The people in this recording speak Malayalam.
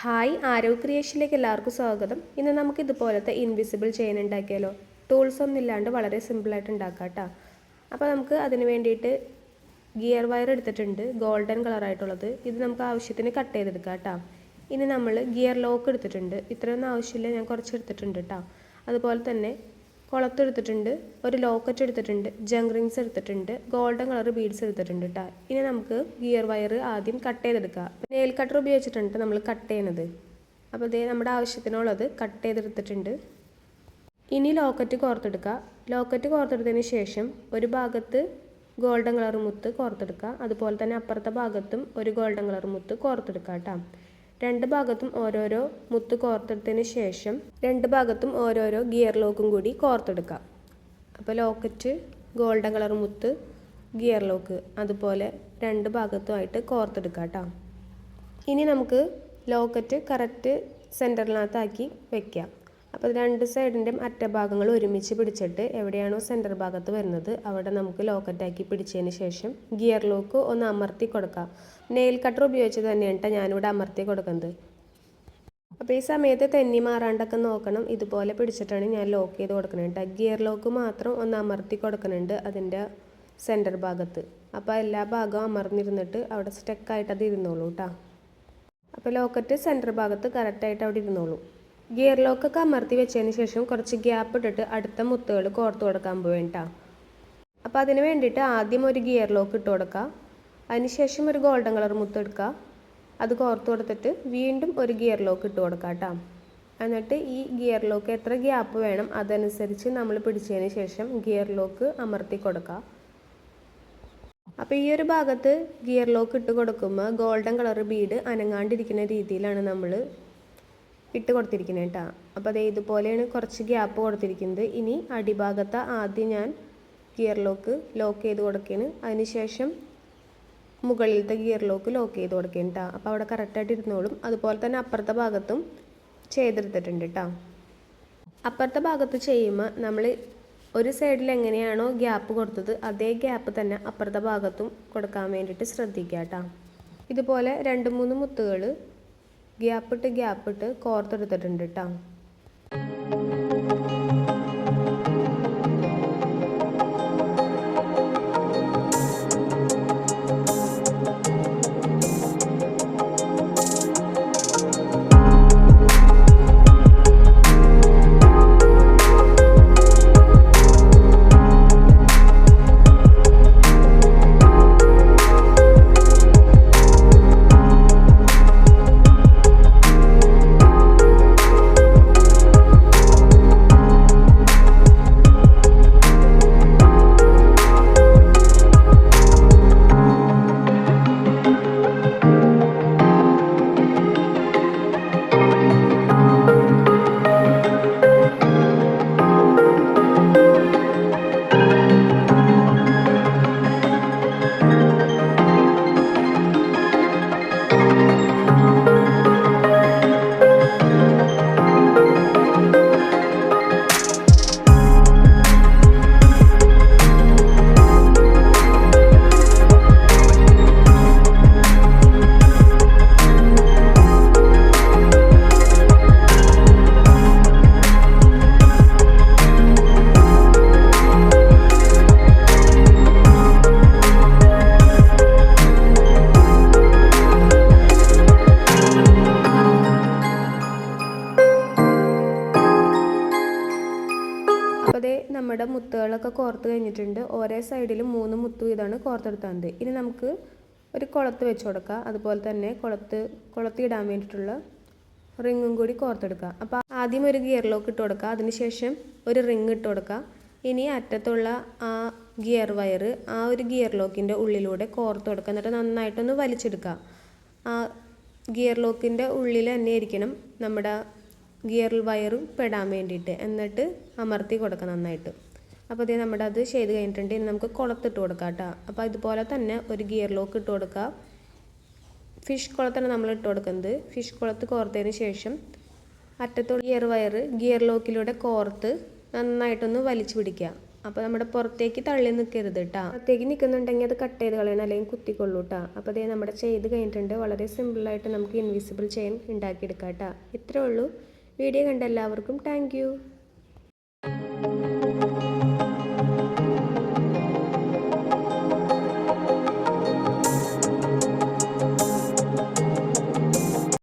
ഹായ് ആരവ് ക്രിയേഷനിലേക്ക് എല്ലാവർക്കും സ്വാഗതം. ഇന്ന് നമുക്ക് ഇതുപോലത്തെ ഇൻവിസിബിൾ ചെയിൻ ഉണ്ടാക്കിയാലോ. ടൂൾസ് ഒന്നും ഇല്ലാണ്ട് വളരെ സിമ്പിളായിട്ട് ഉണ്ടാക്കാം കേട്ടോ. അപ്പോൾ നമുക്ക് അതിന് വേണ്ടിയിട്ട് ഗിയർ വയർ എടുത്തിട്ടുണ്ട്, ഗോൾഡൻ കളറായിട്ടുള്ളത്. ഇത് നമുക്ക് ആവശ്യത്തിന് കട്ട് ചെയ്തെടുക്കാം കേട്ടോ. ഇനി നമ്മൾ ഗിയർ ലോക്ക് എടുത്തിട്ടുണ്ട്. ഇത്രയൊന്നും ആവശ്യമില്ല, ഞാൻ കുറച്ച് എടുത്തിട്ടുണ്ട് കേട്ടോ. അതുപോലെ തന്നെ കുളത്തെടുത്തിട്ടുണ്ട്, ഒരു ലോക്കറ്റ് എടുത്തിട്ടുണ്ട്, ജംഗ് റിങ്സ് എടുത്തിട്ടുണ്ട്, ഗോൾഡൻ കളർ ബീഡ്സ് എടുത്തിട്ടുണ്ട് കേട്ടോ. ഇനി നമുക്ക് ഗിയർ വയർ ആദ്യം കട്ട് ചെയ്തെടുക്കുക. നെയിൽ കട്ടർ ഉപയോഗിച്ചിട്ടുണ്ട് നമ്മൾ കട്ട് ചെയ്യുന്നത്. അപ്പോൾ ഇതേ നമ്മുടെ ആവശ്യത്തിനുള്ളത് കട്ട് ചെയ്തെടുത്തിട്ടുണ്ട്. ഇനി ലോക്കറ്റ് കോർത്തെടുക്കുക. ലോക്കറ്റ് കോർത്തെടുത്തതിന് ശേഷം ഒരു ഭാഗത്ത് ഗോൾഡൻ കളർ മുത്ത് കോർത്തെടുക്കുക. അതുപോലെ തന്നെ അപ്പുറത്തെ ഭാഗത്തും ഒരു ഗോൾഡൻ കളർ മുത്ത് കോർത്തെടുക്കുക കേട്ടോ. രണ്ട് ഭാഗത്തും ഓരോരോ മുത്ത് കോർത്തെടുത്തതിന് ശേഷം രണ്ട് ഭാഗത്തും ഓരോരോ ഗിയർ ലോക്കും കൂടി കോർത്തെടുക്കാം. അപ്പോൾ ലോക്കറ്റ്, ഗോൾഡൻ കളർ മുത്ത്, ഗിയർ ലോക്ക് അതുപോലെ രണ്ട് ഭാഗത്തുമായിട്ട് കോർത്തെടുക്കാം കേട്ടോ. ഇനി നമുക്ക് ലോക്കറ്റ് കറക്റ്റ് സെൻറ്ററിനകത്താക്കി വയ്ക്കാം. അപ്പോൾ രണ്ട് സൈഡിൻ്റെയും അറ്റഭാഗങ്ങൾ ഒരുമിച്ച് പിടിച്ചിട്ട് എവിടെയാണോ സെൻറ്റർ ഭാഗത്ത് വരുന്നത് അവിടെ നമുക്ക് ലോക്കറ്റാക്കി പിടിച്ചതിന് ശേഷം ഗിയർ ലോക്ക് ഒന്ന് അമർത്തി കൊടുക്കാം. നെയിൽ കട്ടർ ഉപയോഗിച്ച് തന്നെയാണ് ഞാനിവിടെ അമർത്തി കൊടുക്കുന്നത്. അപ്പോൾ ഈ സമയത്ത് തെന്നി മാറാണ്ടൊക്കെ നോക്കണം. ഇതുപോലെ പിടിച്ചിട്ടാണ് ഞാൻ ലോക്ക് ചെയ്ത് കൊടുക്കുന്നത്. ഗിയർ ലോക്ക് മാത്രം ഒന്ന് അമർത്തി കൊടുക്കുന്നുണ്ട് അതിൻ്റെ സെൻറ്റർ ഭാഗത്ത്. അപ്പോൾ എല്ലാ ഭാഗവും അമർന്നിരുന്നിട്ട് അവിടെ സ്റ്റക്കായിട്ട് അത് ഇരുന്നോളൂ കേട്ടോ. അപ്പോൾ ലോക്കറ്റ് സെൻറ്റർ ഭാഗത്ത് കറക്റ്റായിട്ട് അവിടെ ഇരുന്നോളൂ. ഗിയർ ലോക്കൊക്കെ അമർത്തി വെച്ചതിന് ശേഷം കുറച്ച് ഗ്യാപ്പ് ഇട്ടിട്ട് അടുത്ത മുത്തുകൾ കോർത്ത് കൊടുക്കാൻ പോവേണ്ട. അപ്പോൾ അതിന് വേണ്ടിയിട്ട് ആദ്യം ഒരു ഗിയർ ലോക്ക് ഇട്ട് കൊടുക്കുക. അതിനുശേഷം ഒരു ഗോൾഡൻ കളർ മുത്ത് എടുക്കുക, അത് കോർത്ത് കൊടുത്തിട്ട് വീണ്ടും ഒരു ഗിയർ ലോക്ക് ഇട്ട് കൊടുക്കുക കേട്ടോ. എന്നിട്ട് ഈ ഗിയർ ലോക്ക് എത്ര ഗ്യാപ്പ് വേണം അതനുസരിച്ച് നമ്മൾ പിടിച്ചതിന് ശേഷം ഗിയർ ലോക്ക് അമർത്തി കൊടുക്കുക. അപ്പോൾ ഈ ഒരു ഭാഗത്ത് ഗിയർ ലോക്ക് ഇട്ട് കൊടുക്കുമ്പോൾ ഗോൾഡൻ കളർ ബീഡ് അനങ്ങാണ്ടിരിക്കുന്ന രീതിയിലാണ് നമ്മൾ ഇട്ട് കൊടുത്തിരിക്കുന്നത് കേട്ടോ. അപ്പോൾ അത് ഇതുപോലെയാണ് കുറച്ച് ഗ്യാപ്പ് കൊടുത്തിരിക്കുന്നത്. ഇനി അടിഭാഗത്ത് ആദ്യം ഞാൻ ഗിയർ ലോക്ക് ചെയ്ത് കൊടുക്കുകയാണ്. അതിനുശേഷം മുകളിലത്തെ ഗിയർ ലോക്ക് ചെയ്ത് കൊടുക്കുകയാണ് കേട്ടോ. അപ്പോൾ അവിടെ കറക്റ്റായിട്ട് ഇരുന്നോളും. അതുപോലെ തന്നെ അപ്പുറത്തെ ഭാഗത്തും ചെയ്തെടുത്തിട്ടുണ്ട് കേട്ടോ. അപ്പുറത്തെ ഭാഗത്ത് ചെയ്യുമ്പോൾ നമ്മൾ ഒരു സൈഡിൽ എങ്ങനെയാണോ ഗ്യാപ്പ് കൊടുത്തത് അതേ ഗ്യാപ്പ് തന്നെ അപ്പുറത്തെ ഭാഗത്തും കൊടുക്കാൻ വേണ്ടിയിട്ട് ശ്രദ്ധിക്കുക കേട്ടോ. ഇതുപോലെ 2-3 മുത്തുകൾ ഗ്യാപ്പിട്ട് കോർത്തെടുത്തിട്ടുണ്ട് കേട്ടോ. അപ്പോൾ അതേ നമ്മുടെ മുത്തുകളൊക്കെ കോർത്ത് കഴിഞ്ഞിട്ടുണ്ട്. ഓരോ സൈഡിലും 3 മുത്ത് വീതമാണ് കോർത്തെടുത്തത്. ഇനി നമുക്ക് ഒരു കുളത്ത് വെച്ച് കൊടുക്കുക. അതുപോലെ തന്നെ കുളത്തിടാൻ വേണ്ടിയിട്ടുള്ള റിങ്ങും കൂടി കോർത്തെടുക്കുക. അപ്പോൾ ആദ്യം ഒരു ഗിയർ ലോക്ക് ഇട്ട് കൊടുക്കുക. അതിനുശേഷം ഒരു റിങ് ഇട്ട് കൊടുക്കുക. ഇനി അറ്റത്തുള്ള ആ ഗിയർ വയർ ആ ഒരു ഗിയർ ലോക്കിൻ്റെ ഉള്ളിലൂടെ കോർത്ത് കൊടുക്കുക. എന്നിട്ട് നന്നായിട്ടൊന്ന് വലിച്ചെടുക്കുക. ആ ഗിയർ ലോക്കിൻ്റെ ഉള്ളിൽ തന്നെ ആയിരിക്കണം നമ്മുടെ ഗിയർ വയറും പെടാൻ വേണ്ടിയിട്ട്. എന്നിട്ട് അമർത്തി കൊടുക്കുക നന്നായിട്ട്. അപ്പോൾ ഇത് നമ്മുടെ അത് ചെയ്ത് കഴിഞ്ഞിട്ടുണ്ട്. ഇനി നമുക്ക് കുളത്തിട്ട് കൊടുക്കാം കേട്ടോ. അപ്പോൾ ഇതുപോലെ തന്നെ ഒരു ഗിയർ ലോക്ക് ഇട്ട് കൊടുക്കുക. ഫിഷ് കുളത്താണ് നമ്മൾ ഇട്ട് കൊടുക്കുന്നത്. ഫിഷ് കുളത്ത് കോർത്തതിന് ശേഷം അറ്റത്തുള്ള ഗിയർ വയർ ഗിയർ ലോക്കിലൂടെ കോർത്ത് നന്നായിട്ടൊന്ന് വലിച്ചു പിടിക്കുക. അപ്പോൾ നമ്മുടെ പുറത്തേക്ക് തള്ളി നിൽക്കരുത് കേട്ടോ. പുറത്തേക്ക് നിൽക്കുന്നുണ്ടെങ്കിൽ അത് കട്ട് ചെയ്ത് കളയണം, അല്ലെങ്കിൽ കുത്തിക്കൊള്ളൂ കേട്ടോ. അപ്പോൾ അതേ നമ്മുടെ ചെയ്ത് കഴിഞ്ഞിട്ടുണ്ട്. വളരെ സിമ്പിളായിട്ട് നമുക്ക് ഇൻവിസിബിൾ ചെയിൻ ഉണ്ടാക്കിയെടുക്കാം കേട്ടോ. ഇത്രേ ഉള്ളൂ. വീഡിയോ കണ്ട എല്ലാവർക്കും താങ്ക് യു.